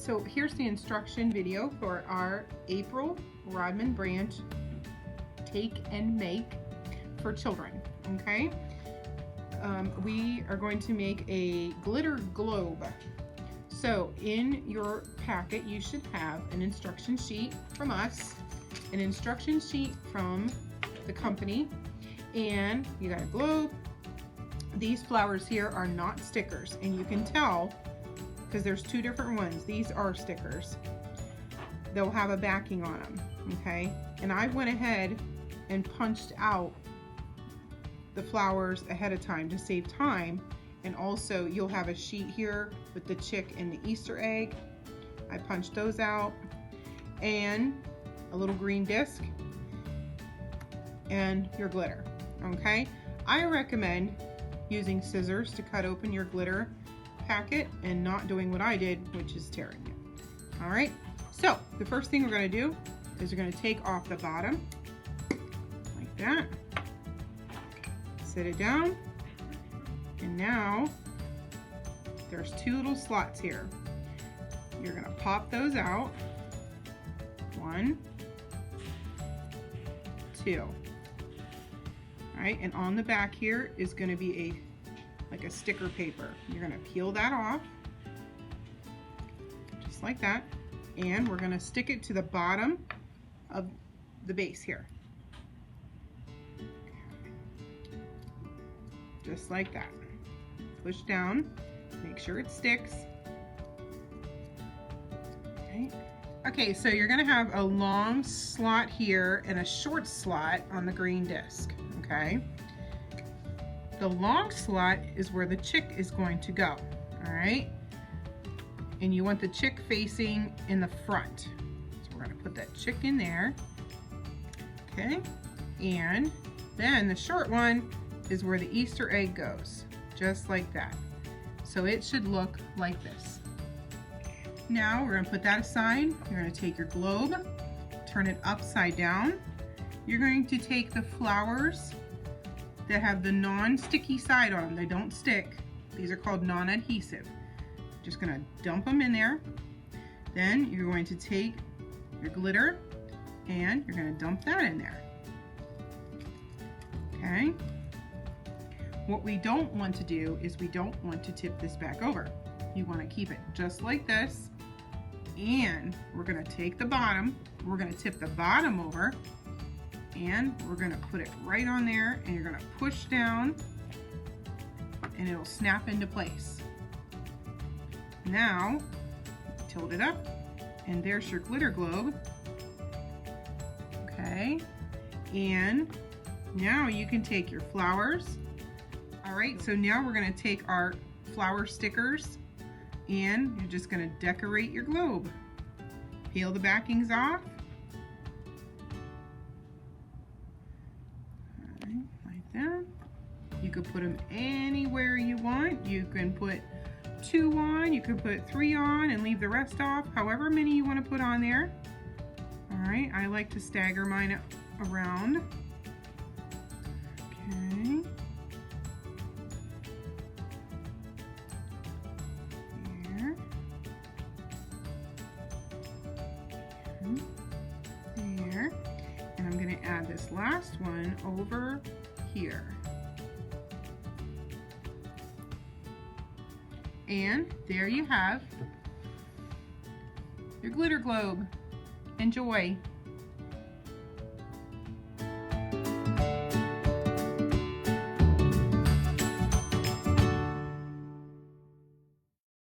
So here's the instruction video for our April Rodman branch take and make for children, okay? We are going to make a glitter globe. So in your packet you should have an instruction sheet from us, an instruction sheet from the company, and you got a globe. These flowers here are not stickers, and you can tell because there's two different ones. These are stickers. They'll have a backing on them, okay? And I went ahead and punched out the flowers ahead of time to save time, and also you'll have a sheet here with the chick and the Easter egg. I punched those out, and a little green disc and your glitter, okay? I recommend using scissors to cut open your glitter packet and not doing what I did, which is tearing it. All right, so the first thing we're going to do is we're going to take off the bottom like that, sit it down, and now there's two little slots here. You're going to pop those out. 1, 2. All right, and on the back here is going to be like a sticker paper. You're going to peel that off just like that, and we're going to stick it to the bottom of the base here, just like that. Push down, make sure it sticks. Okay, so you're going to have a long slot here and a short slot on the green disc, okay? The long slot is where the chick is going to go, all right? And you want the chick facing in the front. So we're going to put that chick in there, okay? And then the short one is where the Easter egg goes, just like that. So it should look like this. Now we're going to put that aside. You're going to take your globe, turn it upside down. You're going to take the flowers that have the non-sticky side on them. They don't stick. These are called non-adhesive. Just going to dump them in there. Then you're going to take your glitter and you're going to dump that in there. Okay? What we don't want to do is we don't want to tip this back over. You want to keep it just like this, and we're going to take the bottom, we're going to tip the bottom over, and we're going to put it right on there, and you're going to push down and it'll snap into place. Now tilt it up, and there's your glitter globe. Okay, and now you can take your flowers. All right, so now we're going to take our flower stickers and you're just going to decorate your globe. Peel the backings off. Like that. You could put them anywhere you want. You can put 2 on, you could put 3 on and leave the rest off, however many you want to put on there. All right, I like to stagger mine around. Okay. There, and I'm going to add this last one over here, and there you have your glitter globe. Enjoy.